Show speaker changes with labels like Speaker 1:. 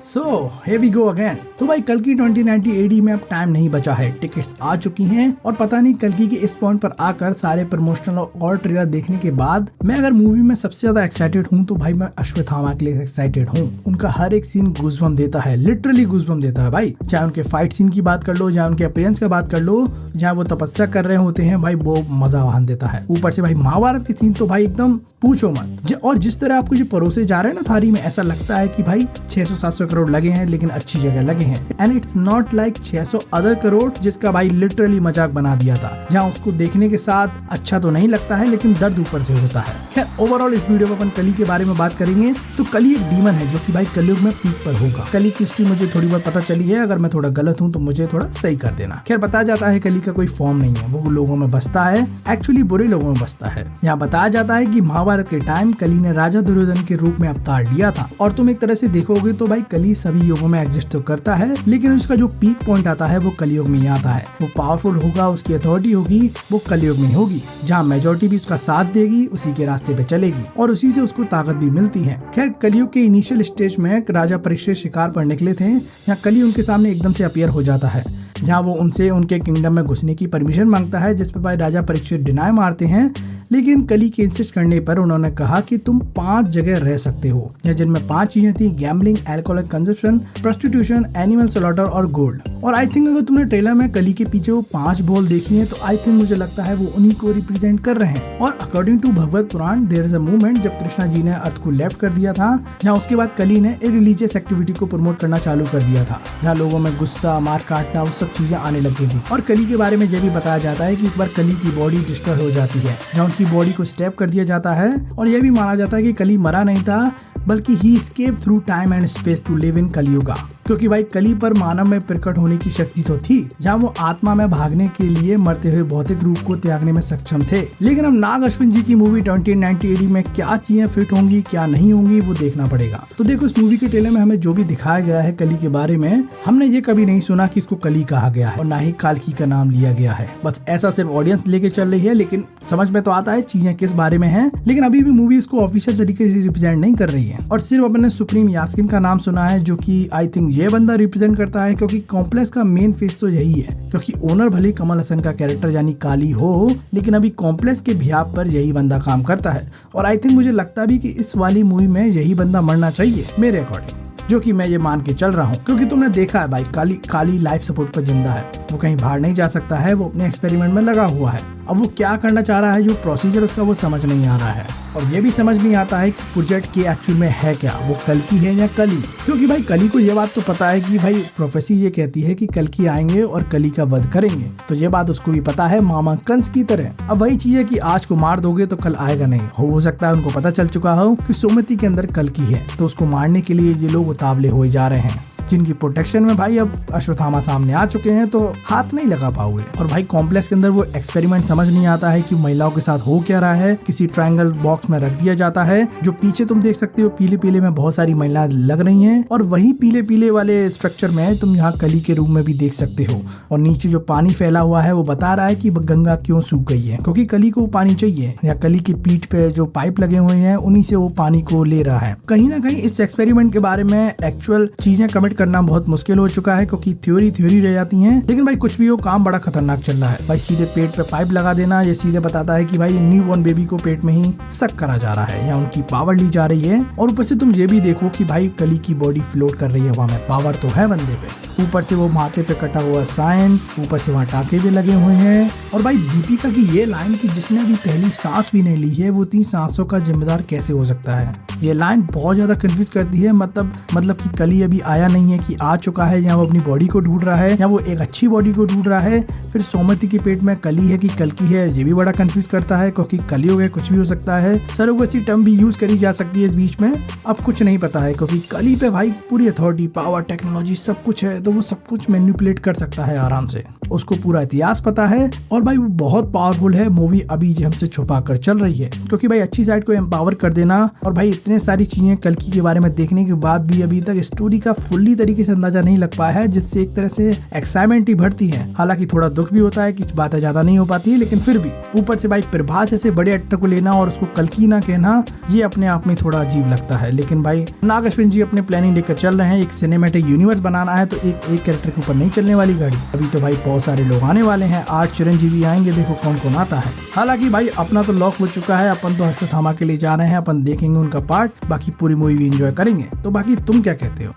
Speaker 1: So here we go again। तो भाई कल्कि 2090 AD में अब टाइम नहीं बचा है, टिकट्स आ चुकी हैं और पता नहीं कल्कि के इस पॉइंट पर आकर सारे प्रमोशनल और ट्रेलर देखने के बाद मैं अगर मूवी में सबसे ज्यादा एक्साइटेड हूँ तो भाई मैं अश्वत्थामा के लिए एक्साइटेड हूँ। उनका हर एक सीन गूज़बम्प देता है, लिटरली गूज़बम्प देता है भाई। चाहे उनके फाइट सीन की बात कर लो, चाहे उनके अपीयरेंस की बात कर लो, जहाँ वो तपस्या कर रहे होते हैं भाई, वो मजा वहां देता है। ऊपर से भाई महाभारत के सीन तो भाई एकदम पूछो मत। और जिस तरह आपको जो परोसे जा रहे हैं ना थाली में, ऐसा लगता है कि भाई 600-700 करोड़ लगे हैं लेकिन अच्छी जगह लगे हैं। And it's not like 600 other crore जिसका भाई लिटरली मजाक बना दिया था, जहां उसको देखने के साथ अच्छा तो नहीं लगता है लेकिन दर्द ऊपर से होता है। खैर ओवरऑल इस वीडियो में अपन कली के बारे में बात करेंगे। तो कली एक डीमन है जो कि भाई कलयुग में पीक पर होगा। कली की हिस्ट्री मुझे थोड़ी बहुत पता चली है, अगर मैं थोड़ा गलत हूँ तो मुझे थोड़ा सही कर देना। खैर बताया जाता है कली का कोई फॉर्म नहीं है, वो लोगों में बसता है, एक्चुअली बुरे लोगों में बसता है। यहाँ बताया जाता है कि महाभारत के टाइम कली ने राजा दुर्योधन के रूप में अवतार लिया था। और तुम एक तरह से देखोगे तो भाई कली सभी युगों में एग्जिस्ट तो करता है, लेकिन उसका जो पीक पॉइंट आता है वो कलयुग में ही आता है। वो पावरफुल होगा, उसकी अथॉरिटी होगी वो कलयुग में होगी, जहाँ मेजोरिटी भी उसका साथ देगी, उसी के रास्ते पे चलेगी और उसी से उसको ताकत भी मिलती है। खैर कलयुग के इनिशियल स्टेज में राजा परीक्षित शिकार पर निकले थे, यहाँ कली उनके सामने एकदम से अपीयर हो जाता है, जहाँ वो उनसे उनके किंगडम में घुसने की परमिशन मांगता है, जिस पर भाई राजा परीक्षित डिनाई मारते हैं। लेकिन कली के इंसिस्ट करने पर उन्होंने कहा कि तुम 5 जगह रह सकते हो, जिनमें 5 चीजें थी: gambling, alcoholic consumption, prostitution, animal slaughter और गोल्ड। और आई थिंक अगर तुमने ट्रेलर में कली के पीछे वो 5 बॉल देखी हैं तो आई थिंक मुझे लगता है वो उन्हीं को रिप्रेजेंट कर रहे हैं। और according to Bhagwat Puran there is a movement जब कृष्णा जी ने अर्थ को लेफ्ट कर दिया था, जहाँ उसके बाद कली ने रिलीजियस एक्टिविटी को प्रमोट करना चालू कर दिया था, जहाँ लोगों में गुस्सा, मार काटना, वो सब चीजें आने लग गई थी। और कली के बारे में यह भी बताया जाता है कि एक बार कली की बॉडी डिस्ट्रॉय हो जाती है, जहाँ उनकी बॉडी को स्टेप कर दिया जाता है। और यह भी माना जाता है कि कली मरा नहीं था, बल्कि he escape through time and space to live in Kaliyuga, क्योंकि भाई कली पर मानव में प्रकट होने की शक्ति तो थी, जहाँ वो आत्मा में भागने के लिए मरते हुए भौतिक रूप को त्यागने में सक्षम थे। लेकिन अब नाग अश्विन जी की मूवी 2090 AD में क्या चीजें फिट होंगी क्या नहीं होंगी वो देखना पड़ेगा। तो देखो इस मूवी के ट्रेलर में हमें जो भी दिखाया गया है कली के बारे में, हमने ये कभी नहीं सुना कि इसको कली कहा गया है और ना ही काल्की का नाम लिया गया है। बस ऐसा सिर्फ ऑडियंस लेके चल रही है, लेकिन समझ में तो आता है चीजें किस बारे में है। लेकिन अभी भी मूवी इसको ऑफिशियल तरीके से रिप्रेजेंट नहीं कर रही है और सिर्फ अपने सुप्रीम यास्किन का नाम सुना है, जो कि आई थिंक ये बंदा रिप्रेजेंट करता है, क्योंकि कॉम्प्लेक्स का मेन फेस तो यही है। क्योंकि ओनर भले कमल हसन का कैरेक्टर यानी काली हो, लेकिन अभी कॉम्प्लेक्स के बिहाफ पर यही बंदा काम करता है। और आई थिंक मुझे लगता भी कि इस वाली मूवी में यही बंदा मरना चाहिए मेरे अकॉर्डिंग, जो कि मैं ये मान के चल रहा हूँ। क्योंकि तुमने देखा है भाई काली लाइफ सपोर्ट पर जिंदा है, वो कहीं बाहर नहीं जा सकता है, वो अपने एक्सपेरिमेंट में लगा हुआ है। अब वो क्या करना चाह रहा है, जो प्रोसीजर उसका वो समझ नहीं आ रहा है। और ये भी समझ नहीं आता है कि प्रोजेक्ट के एक्चुअल में है क्या, वो कल्कि है या कली। क्योंकि भाई कली को ये बात तो पता है कि भाई प्रोफेसी ये कहती है कि कल्कि आएंगे और कली का वध करेंगे, तो ये बात उसको भी पता है मामा कंस की तरह। अब वही चीज है कि आज को मार दोगे तो कल आएगा नहीं। हो सकता है उनको पता चल चुका हो कि सुमति के अंदर कल्कि है, तो उसको मारने के लिए ये लोग उतावले हो जा रहे हैं, जिनकी प्रोटेक्शन में भाई अब अश्वत्थामा सामने आ चुके हैं, तो हाथ नहीं लगा पाओगे। और भाई कॉम्प्लेक्स के अंदर वो एक्सपेरिमेंट समझ नहीं आता है कि महिलाओं के साथ हो क्या रहा है। किसी ट्रायंगल बॉक्स में रख दिया जाता है, जो पीछे तुम देख सकते हो पीले पीले में बहुत सारी महिलाएं लग रही हैं, और वही पीले पीले वाले स्ट्रक्चर में तुम यहाँ कली के रूम में भी देख सकते हो। और नीचे जो पानी फैला हुआ है वो बता रहा है कि गंगा क्यों सूख गई है, क्योंकि कली को पानी चाहिए। या कली की पीठ पे जो पाइप लगे हुए हैं उन्हीं से वो पानी को ले रहा है। कहीं ना कहीं इस एक्सपेरिमेंट के बारे में एक्चुअल चीजें कमिट करना बहुत मुश्किल हो चुका है, क्योंकि थ्योरी रह जाती हैं। लेकिन भाई कुछ भी हो, काम बड़ा खतरनाक चल रहा है भाई। सीधे पेट पे पाइप लगा देना ये सीधे बताता है कि भाई न्यू बॉर्न बेबी को पेट में ही सक करा जा रहा है, या उनकी पावर ली जा रही है। और ऊपर से तुम ये भी देखो कि भाई कली की बॉडी फ्लोट कर रही है हवा में, पावर तो है बंदे पे। ऊपर से वो माथे पे कटा हुआ साइन, ऊपर से वहाँ टाके भी लगे हुए हैं। और भाई दीपिका की ये लाइन कि जिसने अभी पहली सांस भी नहीं ली है वो 3 सांसों का जिम्मेदार कैसे हो सकता है, ये लाइन बहुत ज्यादा कंफ्यूज करती है। मतलब कि कली अभी आया नहीं है कि आ चुका है, या वो अपनी बॉडी को ढूंढ रहा है, या वो एक अच्छी बॉडी को ढूंढ रहा है। फिर सोमवती के पेट में कली है कि कल्कि है, ये भी बड़ा कंफ्यूज करता है, क्योंकि कलियुग है, कुछ भी हो सकता है। सरोगेसी टर्म भी यूज करी जा सकती है इस बीच में, अब कुछ नहीं पता है। क्योंकि कली पे भाई पूरी अथॉरिटी, पावर, टेक्नोलॉजी सब कुछ है, तो वो सब कुछ मैनिपुलेट कर सकता है आराम से। उसको पूरा इतिहास पता है और भाई वो बहुत पावरफुल है। मूवी अभी हमसे छुपा कर चल रही है, क्योंकि भाई अच्छी साइड को एम्पावर कर देना और भाई इतने सारी चीजें कल्कि के बारे में देखने के बाद भी अभी तक स्टोरी का फुल्ली तरीके से अंदाजा नहीं लग पाया है, जिससे एक तरह से एक्साइटमेंट ही बढ़ती है। हालांकि थोड़ा दुख भी होता है कि बातें ज्यादा नहीं हो पाती है, लेकिन फिर भी ऊपर से भाई प्रभास जैसे बड़े एक्टर को लेना और उसको कल्कि ना कहना, ये अपने आप में थोड़ा अजीब लगता है। लेकिन भाई नाग अश्विन जी अपने प्लानिंग लेकर चल रहे हैं, एक सिनेमैटिक यूनिवर्स बनाना है, तो एक कैरेक्टर के ऊपर नहीं चलने वाली गाड़ी। अभी तो भाई बहुत सारे लोग आने वाले हैं, 8 चिरंजीवी आएंगे, देखो कौन कौन आता है। हालांकि भाई अपना तो लॉक हो चुका है, अपन तो हश्रत हमा के लिए जा रहे हैं, अपन देखेंगे उनका पार्ट, बाकी पूरी मूवी भी एंजॉय करेंगे। तो बाकी तुम क्या कहते हो?